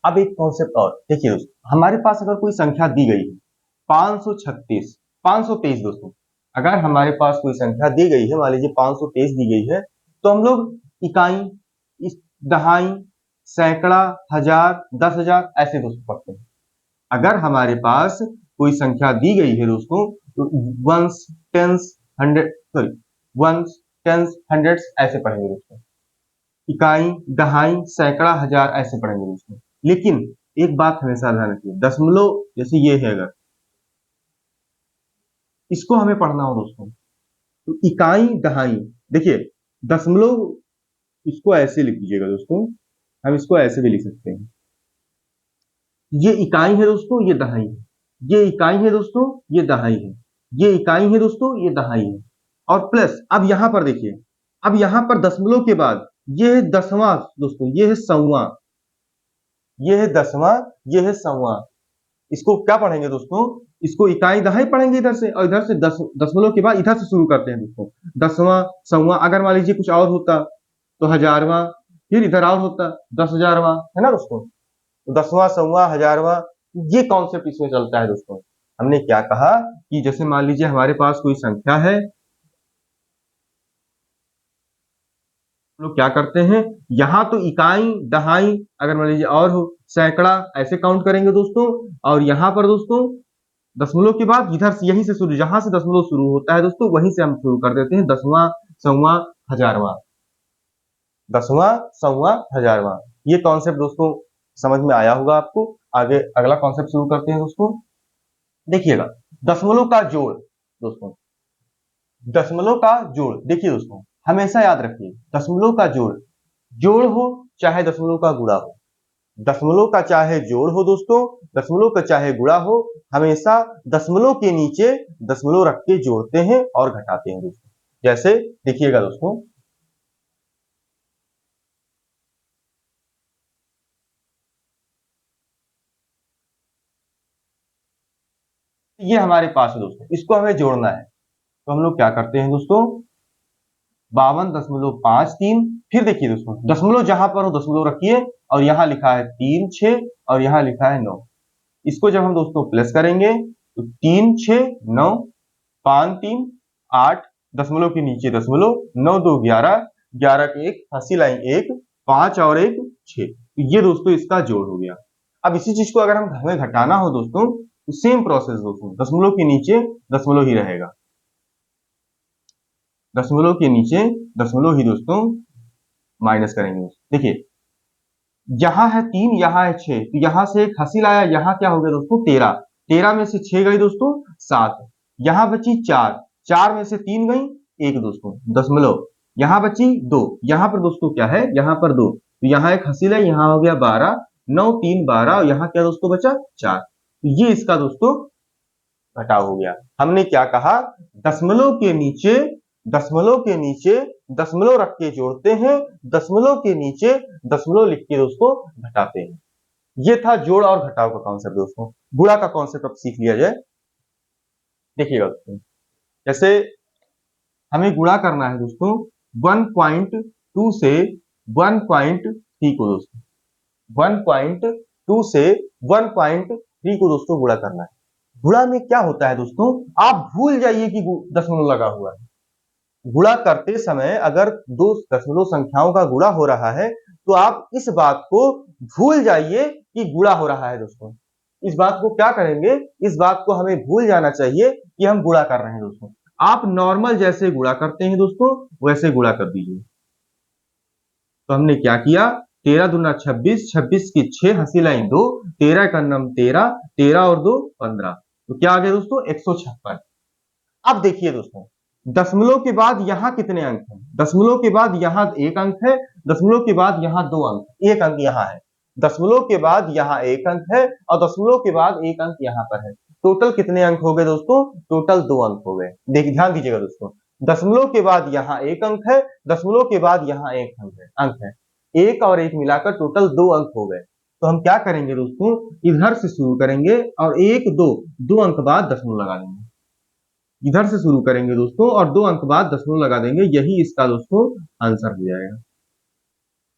A: अब एक कॉन्सेप्ट और देखिए दोस्तों, हमारे पास अगर कोई संख्या दी गई है 536, 523 दोस्तों, अगर हमारे पास कोई संख्या दी गई है, मान लीजिए 523 दी गई है, तो हम लोग इकाई, दहाई, सैकड़ा, हजार, 10,000 ऐसे दोस्तों पढ़ते हैं। अगर हमारे पास कोई संख्या दी गई है दोस्तों, तो ones, tens, hundred, sorry, ones, tens, hundreds ऐसे पढ़ेंगे दोस्तों। इकाई, दहाई, सैकड़ा, हजार ऐसे पढ़ेंगे दोस्तों। लेकिन एक बात हमेशा ध्यान रखिए, दशमलव जैसे ये है, अगर इसको हमें पढ़ना हो दोस्तों, तो इकाई, दहाई, देखिए दशमलव इसको ऐसे लिख दीजिएगा दोस्तों, हम इसको ऐसे भी लिख सकते हैं, ये इकाई है दोस्तों, ये दहाई है, ये इकाई है दोस्तों, ये दहाई है, ये इकाई है दोस्तों, ये दहाई है, और प्लस अब यहां पर देखिए, अब यहां पर दशमलव के बाद ये है दसवां दोस्तों, ये है सौवां, ये है दसवां, ये है सौवां। इसको क्या पढ़ेंगे दोस्तों, इसको इकाई दहाई पढ़ेंगे इधर से, और इधर से दशमलव के बाद इधर से शुरू करते हैं दोस्तों, दसवां, सौवां। अगर मान लीजिए कुछ और होता तो हजारवां, फिर इधर और होता 10,000वां, है ना दोस्तों। तो दसवां, सौवां, हजारवां, ये कॉन्सेप्ट इसमें चलता है दोस्तों। हमने क्या कहा कि जैसे मान लीजिए हमारे पास कोई संख्या है, लोग क्या करते हैं, यहां तो इकाई, दहाई, अगर मान लीजिए और हो, सैकड़ा ऐसे काउंट करेंगे दोस्तों, और यहां पर दोस्तों दशमलव के बाद इधर से, यहीं से शुरू, जहां से दशमलव शुरू होता है दोस्तों, वहीं से हम शुरू कर देते हैं, दसवां, सौवां, हजारवां, दसवां, सौवां, हजारवां। ये कॉन्सेप्ट दोस्तों समझ में आया होगा आपको। आगे अगला कॉन्सेप्ट शुरू करते हैं दोस्तों। देखिएगा, दशमलव का जोड़ दोस्तों, दशमलव का जोड़ देखिए दोस्तों, हमेशा याद रखिए, दशमलव का जोड़, जोड़ हो चाहे दशमलव का गुणा हो, दशमलव का चाहे जोड़ हो दोस्तों, दशमलव का चाहे गुणा हो, हमेशा दशमलव के नीचे दशमलव रख के जोड़ते हैं और घटाते हैं दोस्तों। जैसे देखिएगा दोस्तों, ये हमारे पास है दोस्तों, इसको हमें जोड़ना है, तो हम लोग क्या करते हैं दोस्तों, 52.53, फिर देखिए दोस्तों, दशमलव जहां पर हो दशमलव रखिए, और यहां लिखा है 3, 6, और यहां लिखा है 9। इसको जब हम दोस्तों प्लस करेंगे, तो 3, 6, 9, 5, 3, 8, दशमलव के नीचे दशमलव, 9, 2, 11, 11 के एक, हंसी लाइन 1, 5 और 1, 6। तो ये दोस्तों इसका जोड़ हो गया। अब इसी चीज को अगर हम हमें घटाना हो दोस्तों, तो सेम प्रोसेस दोस्तों, दशमलव के नीचे दशमलव ही रहेगा, दशमलव के नीचे दशमलव ही दोस्तों माइनस करेंगे। देखिए यहां है 3, यहां है 6, तो यहां से एक हंसी लाया, यहां क्या हो गया दोस्तों 13, 13 में से 6 गई दोस्तों 7, यहां बची 4, 4 में से 3 गई 1 दोस्तों, दशमलव, यहां बची 2, यहां पर दोस्तों क्या है, यहां पर 2, तो यहां एक हंसी लाई, यहां हो गया 12, 9, 3, 12, और यहां क्या दोस्तों बचा 4। तो ये इसका दोस्तों घटाव हो गया। हमने क्या कहा, दशमलव के नीचे, दशमलव के नीचे दशमलव रख के जोड़ते हैं, दशमलव के नीचे दशमलव लिख के दोस्तों घटाते हैं। ये था जोड़ और घटाव का कॉन्सेप्ट दोस्तों। गुणा का कॉन्सेप्ट अब सीख लिया जाए। देखिएगा दोस्तों, जैसे हमें गुणा करना है दोस्तों 1.2 से 1.3 को दोस्तों, 1.2 से 1.3 को दोस्तों गुणा करना है। गुणा में क्या होता है दोस्तों, आप भूल जाइए कि दशमलव लगा हुआ है। गुणा करते समय अगर दो दशमलव संख्याओं का गुणा हो रहा है, तो आप इस बात को भूल जाइए कि गुणा हो रहा है दोस्तों। इस बात को क्या करेंगे, इस बात को हमें भूल जाना चाहिए कि हम गुणा कर रहे हैं दोस्तों। आप नॉर्मल जैसे गुणा करते हैं दोस्तों, वैसे गुणा कर दीजिए। तो हमने क्या किया, 13 दूना 26, 26 की 6, हंसी लाइन 2, 13 का नम 13, 13 और 2 15, तो क्या आ गया दोस्तों 156। अब देखिए दोस्तों, दशमलव के बाद यहां कितने अंक हैं, दशमलव के बाद यहां एक अंक है, दशमलव के बाद यहां 2 अंक, एक अंक यहां है, दशमलव के बाद यहां एक अंक है, और दशमलव के बाद एक अंक यहां पर है। टोटल कितने अंक हो गए दोस्तों, टोटल 2 अंक हो गए। देखिए ध्यान दीजिएगा दोस्तों, दशमलव के बाद यहां एक अंक है, दशमलव के बाद यहां एक अंक है, एक और एक मिलाकर टोटल 2 अंक हो गए। तो हम क्या करेंगे दोस्तों, इधर से शुरू करेंगे और 1, 2 अंक बाद दशमलव लगा देंगे। इधर से शुरू करेंगे दोस्तों और 2 अंक बाद दशमलव लगा देंगे, यही इसका दोस्तों आंसर हो जाएगा।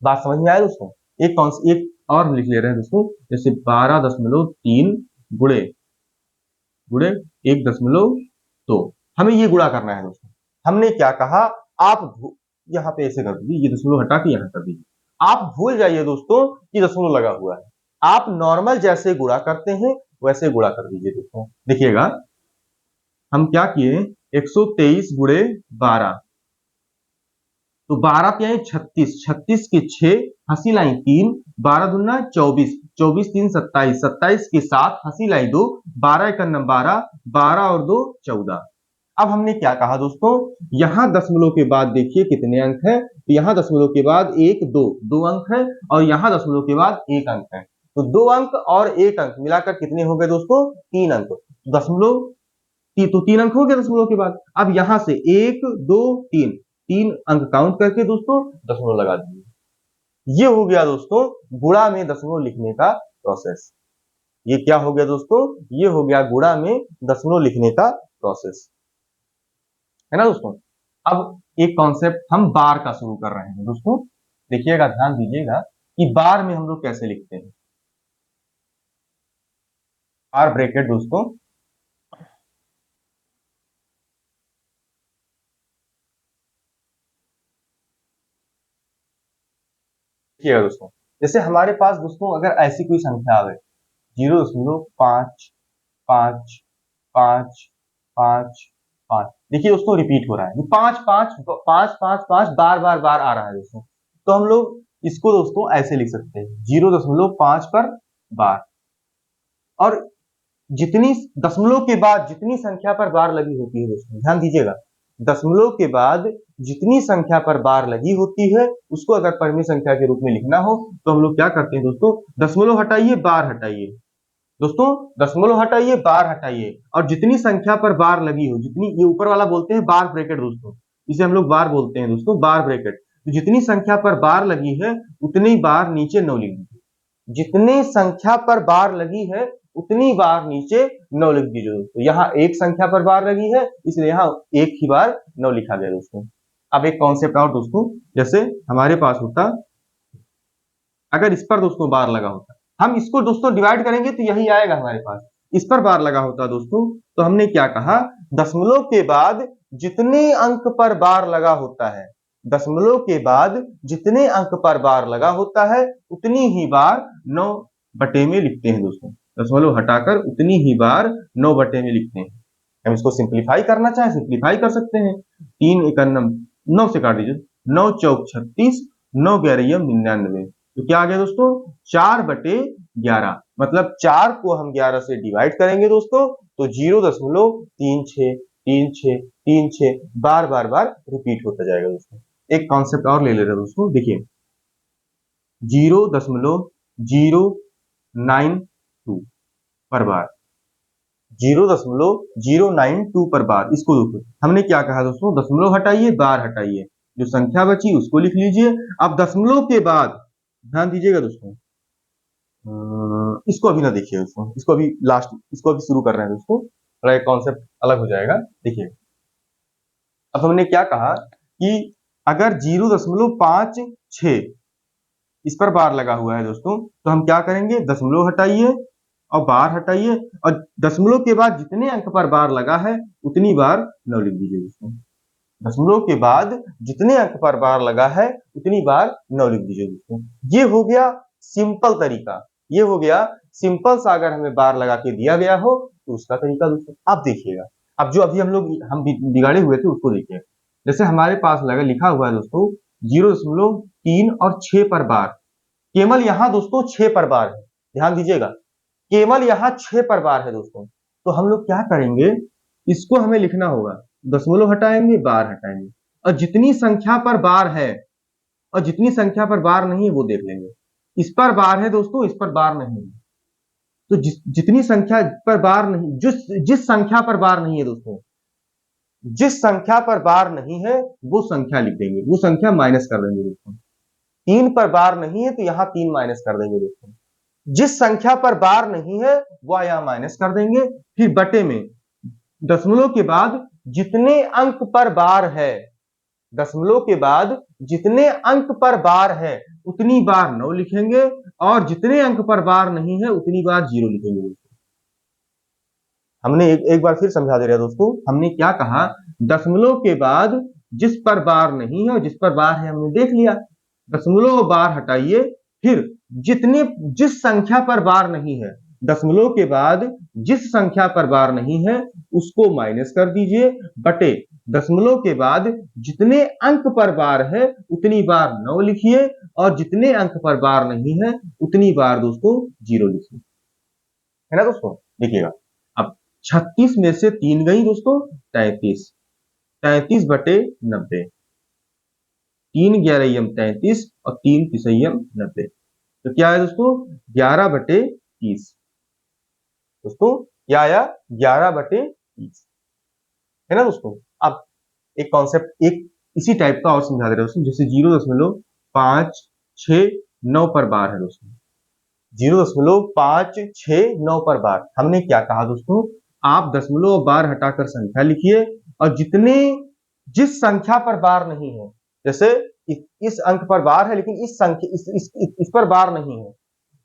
A: बात समझ में आया दोस्तों। एक और हम लिख ले रहे हैं दोस्तों, जैसे 12.3 गुणे गुणे 1.2, हमें ये गुणा करना है दोस्तों। हमने क्या कहा, आप यहाँ पे ऐसे कर दीजिए, ये दशमलव हटा के यहाँ कर दीजिए। आप भूल जाइए दोस्तों कि दशमलव लगा हुआ है, आप नॉर्मल जैसे गुणा करते हैं वैसे गुणा कर दीजिए दोस्तों। देखिएगा हम क्या किए, 123 गुणे 12, तो 12 क्या है 36, 36 के 6 हंसी लाई 3, 12 दूना 24, 24 3 27, 27 के 7 हंसी लाई 2, 12 एक 12, 12 और 2 14। अब हमने क्या कहा दोस्तों, यहां दशमलव के बाद देखिए कितने अंक है, तो यहां दशमलव के बाद 1 2 दो अंक है, और यहां दशमलव के बाद 1 अंक है, तो 2 अंक और 1 अंक मिलाकर कितने हो गए दोस्तों, 3 अंक। दशमलव तो 3 अंक हो गए दशमलव के बाद। अब यहां से 1 2 3 3 अंक काउंट करके दोस्तों दशमलव लगा दीजिए। ये हो गया दोस्तों गुणा में दशमलव लिखने का प्रोसेस। ये क्या हो गया दोस्तों, ये हो गया गुणा में दशमलव लिखने का प्रोसेस, है ना दोस्तों। अब एक कॉन्सेप्ट हम बार का शुरू कर रहे हैं दोस्तों, देखिएगा ध्यान दीजिएगा कि बार में हम लोग कैसे लिखते हैं। बार ब्रैकेट दोस्तों, देखिएगा दोस्तों, जैसे हमारे पास दोस्तों अगर ऐसी कोई संख्या आवे 0.5 5 5 5 5, देखिए दोस्तों रिपीट हो रहा है, 5 5 5 5 5 बार बार बार आ रहा है दोस्तों, तो हम लोग इसको दोस्तों ऐसे लिख सकते हैं 0.5 पर बार। और जितनी दशमलव के बाद जितनी संख्या पर बार लगी होती है दोस्तों, ध्यान दीजिएगा, दशमलव के बाद जितनी संख्या पर बार लगी होती है उसको अगर परिमेय संख्या के रूप में लिखना हो तो हम लोग क्या करते हैं दोस्तों, दशमलव हटाइए बार हटाइए दोस्तों, दशमलव हटाइए बार हटाइए, और जितनी संख्या पर बार लगी हो, जितनी, ये ऊपर वाला बोलते हैं बार ब्रैकेट दोस्तों, इसे हम लोग बार बोलते हैं दोस्तों, बार ब्रैकेट। तो जितनी संख्या पर बार लगी है उतनी बार नीचे 9 लिख दीजिए, जितनी संख्या पर बार लगी है उतनी बार नीचे 9 लिख दीजिए दोस्तों। यहाँ एक संख्या पर बार लगी है इसलिए यहाँ एक ही बार 9 लिखा गया दोस्तों। अब एक कॉन्सेप्ट और दोस्तों, जैसे हमारे पास होता, अगर इस पर दोस्तों बार लगा होता, हम इसको दोस्तों डिवाइड करेंगे तो यही आएगा हमारे पास, इस पर बार लगा होता दोस्तों, तो हमने क्या कहा, दशमलव के बाद जितने अंक पर बार लगा होता है, दशमलव के बाद जितने अंक पर बार लगा होता है उतनी ही बार 9 बटे में लिखते हैं दोस्तों, दशमलव हटाकर उतनी ही बार 9 बटे में लिखते हैं। हम इसको सिंप्लीफाई करना चाहें सिंप्लीफाई कर सकते हैं, 3 एकम 9 से काट दीजिए, 9 चौक 36, 9 ग्यारह 99, तो क्या आ गया दोस्तों 4 बटे 11, मतलब 4 को हम 11 से डिवाइड करेंगे दोस्तों तो 0.3636 बार बार बार रिपीट होता जाएगा दोस्तों। एक कॉन्सेप्ट और ले ले रहे हैं दोस्तों, देखिए 0.092 पर बार, 0.092 पर बार, इसको देखो हमने क्या कहा दोस्तों, दशमलव हटाइए बार हटाइए, जो संख्या बची उसको लिख लीजिए। अब दशमलव के बाद ध्यान दीजिएगा दोस्तों, इसको अभी ना देखिए दोस्तों, इसको अभी लास्ट, इसको अभी शुरू कर रहे हैं दोस्तों, थोड़ा एक कॉन्सेप्ट अलग हो जाएगा। देखिए अब हमने क्या कहा कि अगर 0.56 इस पर बार लगा हुआ है दोस्तों, तो हम क्या करेंगे, दशमलव हटाइए और बार हटाइए, और दशमलव के बाद जितने अंक पर बार लगा है उतनी बार 9 लिख दीजिए दोस्तों, दशमलव के बाद जितने अंक पर बार लगा है उतनी बार 9 लिख दीजिए दोस्तों। ये हो गया सिंपल तरीका, ये हो गया सिंपल सा, अगर हमें बार लगा के दिया गया हो तो उसका तरीका दोस्तों। अब देखिएगा, अब जो अभी हम बिगाड़े हुए थे उसको देखिए, जैसे हमारे पास लगा लिखा हुआ है दोस्तों 0.3 और 6 पर बार, केवल यहां दोस्तों 6 पर बार है, ध्यान दीजिएगा, केवल यहां 6 पर बार है दोस्तों, तो हम लोग क्या करेंगे, इसको हमें लिखना होगा, दशमलव हटाएंगे बार हटाएंगे, और जितनी संख्या पर बार है और जितनी संख्या पर बार नहीं है वो देख लेंगे। इस पर बार है दोस्तों, इस पर बार नहीं है, तो जितनी संख्या पर बार नहीं, जिस संख्या पर बार नहीं है दोस्तों, जिस संख्या पर बार नहीं है वो संख्या लिख देंगे, वो संख्या माइनस कर देंगे दोस्तों। 3 पर बार नहीं है तो यहाँ 3 माइनस कर देंगे दोस्तों, जिस संख्या पर बार नहीं है वह यहाँ माइनस कर देंगे, फिर बटे में दशमलव के बाद जितने अंक पर बार है, दशमलव के बाद जितने अंक पर बार है उतनी बार 9 लिखेंगे, और जितने अंक पर बार नहीं है उतनी बार जीरो लिखेंगे दोस्तों। हमने एक बार फिर समझा दे रहे हैं दोस्तों, हमने क्या कहा, दशमलव के बाद जिस पर बार नहीं है और जिस पर बार है हमने देख लिया, दशमलव बार हटाइए, फिर जिस संख्या पर बार नहीं है, दशमलव के बाद जिस संख्या पर बार नहीं है उसको माइनस कर दीजिए, बटे दशमलव के बाद जितने अंक पर बार है उतनी बार 9 लिखिए, और जितने अंक पर बार नहीं है उतनी बार दोस्तों जीरो लिखिए, है ना दोस्तों। देखिएगा, अब 36 में से 3 गई दोस्तों 33, 33 बटे 90, 3 ग्यारहम 33 और 3 तिसैयम 90, तो क्या है दोस्तों 11 बटे 30। दोस्तों क्या आया 11 बटे 30, है ना दोस्तों। अब एक कॉन्सेप्ट एक इसी टाइप का और समझा दे रहे दोस्तों, जैसे 0.569 पर बार है दोस्तों, 0.569 पर बार। हमने क्या कहा दोस्तों, आप दशमलव बार हटाकर संख्या लिखिए, और जिस संख्या पर बार नहीं है, जैसे इस अंक पर बार है लेकिन इस संख्या इस पर बार नहीं है,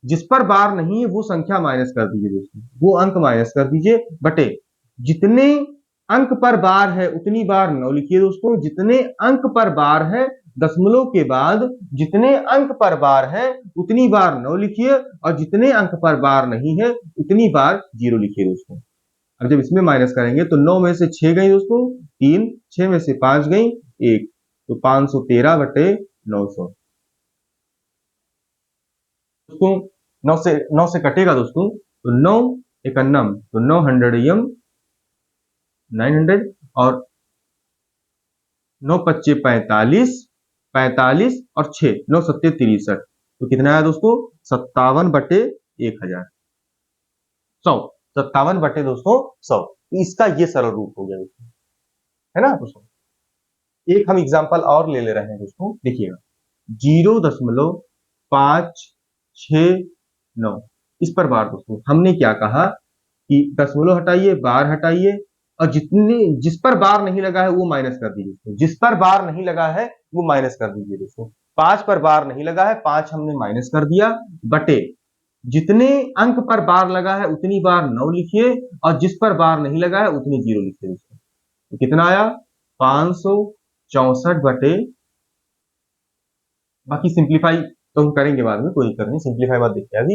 A: जिस पर बार नहीं है वो संख्या माइनस कर दीजिए दोस्तों, वो अंक माइनस कर दीजिए, बटे जितने अंक पर बार है उतनी बार 9 लिखिए दोस्तों, जितने अंक पर बार है दशमलव के बाद जितने अंक पर बार है उतनी बार 9 लिखिए, और जितने अंक पर बार नहीं है उतनी बार जीरो लिखिए दोस्तों। अब जब इसमें माइनस करेंगे तो 9 में से 6 गई दोस्तों 3, 6 में से 5 गई 1, तो 513 बटे 900 दोस्तों। 9 से कटेगा दोस्तों, तो 9 एकन्नम, तो 900 यम 900, और 9 पच्चे 45, 45 और 6 9 सत्ते 63, तो कितना है दोस्तों 57 बटे 1000, 100, 57 बटे दोस्तों 100। इसका ये सरल रूप हो गया दोस्तों, है ना दोस्तों। एक हम एग्जांपल और ले ले रहे हैं दोस्तों, देखिएगा 0.569 इस पर बार दोस्तों, हमने क्या कहा कि दशमलव हटाइए, बार हटाइए, और जिस पर बार नहीं लगा है वो माइनस कर दीजिए दोस्तों, जिस पर बार नहीं लगा है वो माइनस कर दीजिए दोस्तों। 5 पर बार नहीं लगा है, 5 हमने माइनस कर दिया, बटे जितने अंक पर बार लगा है उतनी बार 9 लिखिए, और जिस पर बार नहीं लगा है उतनी जीरो लिखिए दोस्तों, तो कितना आया 564 बटे, बाकी सिंप्लीफाई तो हम करेंगे बाद में, कोई दिक्कत नहीं, सिंप्लीफाई बात देखते हैं अभी,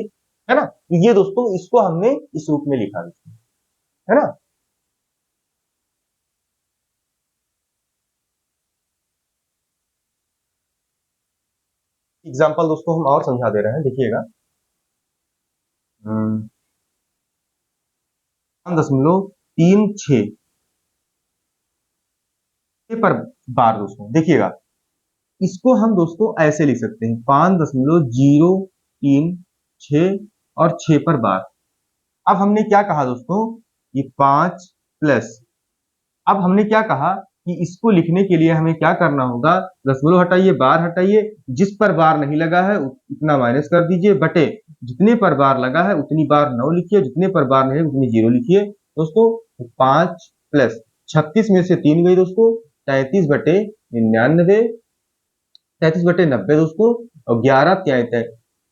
A: है ना। तो ये दोस्तों इसको हमने इस रूप में लिखा दोस्तों, है ना। एग्जाम्पल दोस्तों हम और समझा दे रहे हैं, देखिएगा 5.36 पर बार दोस्तों, देखिएगा इसको हम दोस्तों ऐसे लिख सकते हैं 5.036 और 6 पर बार। अब हमने क्या कहा दोस्तों, ये 5 प्लस, अब हमने क्या कहा कि इसको लिखने के लिए हमें क्या करना होगा, दशमलव हटाइए, बार हटाइए, जिस पर बार नहीं लगा है उतना माइनस कर दीजिए, बटे जितने पर बार लगा है उतनी बार 9 लिखिए, जितने पर बार नहीं है उतनी जीरो लिखिए दोस्तों। 5 प्लस 36 में से 3 गई दोस्तों 33 बटे 99, 33 बटे 90 दोस्तों, और 11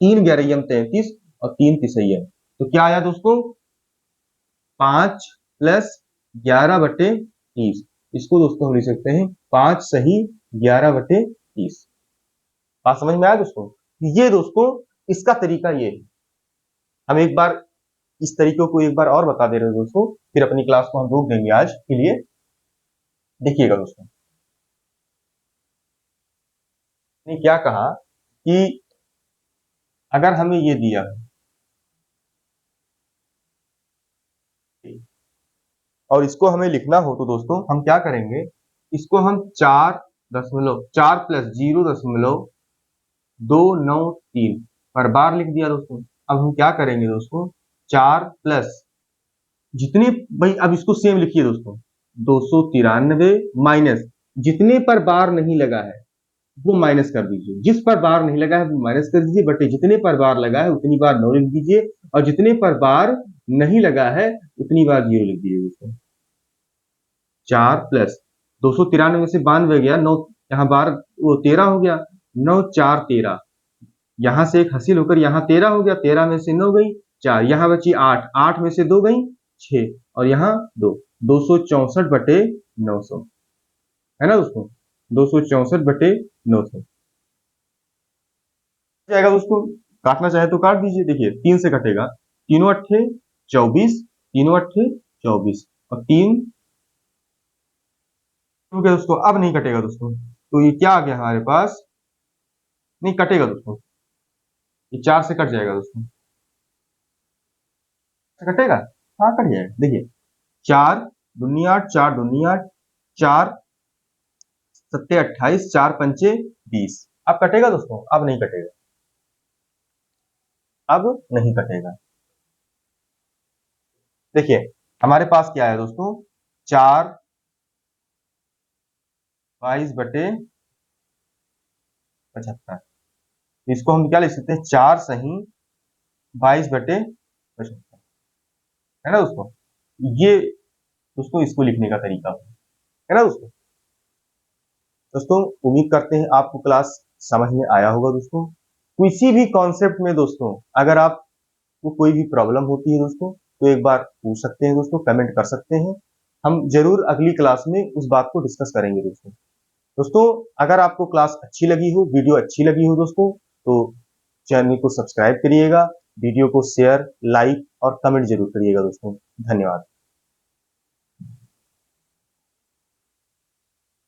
A: 3 ग्यारहम 33 और 3 तिसैयम, तो क्या आया दोस्तों 5 प्लस 11 बटे 30। इसको दोस्तों हम लिख सकते हैं 5 सही 11 बटे 30। बात समझ में आया दोस्तों। ये दोस्तों इसका तरीका ये है, हम एक बार इस तरीके को एक बार और बता दे रहे हैं दोस्तों, फिर अपनी क्लास को हम रोक देंगे आज के लिए। देखिएगा दोस्तों, ने क्या कहा कि अगर हमें ये दिया और इसको हमें लिखना हो तो दोस्तों हम क्या करेंगे, इसको हम 4 प्लस 0.293 पर बार लिख दिया दोस्तों। अब हम क्या करेंगे दोस्तों, 4 प्लस जितने, भाई अब इसको सेम लिखिए दोस्तों, 293 माइनस जितने पर बार नहीं लगा है वो माइनस कर दीजिए, जिस पर बार नहीं लगा है वो माइनस कर दीजिए, बटे जितने पर बार लगा है उतनी बार 9 लिख दीजिए, और जितने पर बार नहीं लगा है उतनी बार 0 लिख दीजिए दोस्तों। 4 प्लस 293 में से 92 गया, 9 यहाँ बार वो 13 हो गया, 9 4 13, यहां से एक हासिल होकर यहाँ 13 हो गया, 13 में से 9 गई 4, यहाँ बची 8, 8 में से 2 गई 6 और यहाँ 2, 264 बटे 900 है ना दोस्तों, 264 बटे 900 जाएगा दोस्तों। काटना चाहे तो काट दीजिए, देखिए 3 से कटेगा, तीनों अट्ठे 24, तीनों अट्ठे 24 और 3 हो गया दोस्तों। अब नहीं कटेगा दोस्तों, तो ये क्या आ गया हमारे पास, नहीं कटेगा दोस्तों, ये 4 से कट जाएगा दोस्तों, कटेगा, हाँ कट जाएगा। देखिए 4 दूनी 8, 4 दूनी 8, 4 सत्ते 28, 4 पंचे 20। अब कटेगा दोस्तों, अब नहीं कटेगा, अब नहीं कटेगा। देखिए हमारे पास क्या है दोस्तों, 4 22 बटे 75, इसको हम क्या लिख सकते हैं, 4 सही 22 बटे 75 है ना दोस्तों। ये दोस्तों इसको लिखने का तरीका है ना दोस्तों। दोस्तों उम्मीद करते हैं आपको क्लास समझ में आया होगा दोस्तों। किसी भी कॉन्सेप्ट में दोस्तों अगर आपको कोई भी प्रॉब्लम होती है दोस्तों, तो एक बार पूछ सकते हैं दोस्तों, कमेंट कर सकते हैं, हम जरूर अगली क्लास में उस बात को डिस्कस करेंगे दोस्तों। दोस्तों अगर आपको क्लास अच्छी लगी हो, वीडियो अच्छी लगी हो दोस्तों, तो चैनल को सब्सक्राइब करिएगा, वीडियो को शेयर, लाइक और कमेंट जरूर करिएगा दोस्तों। धन्यवाद।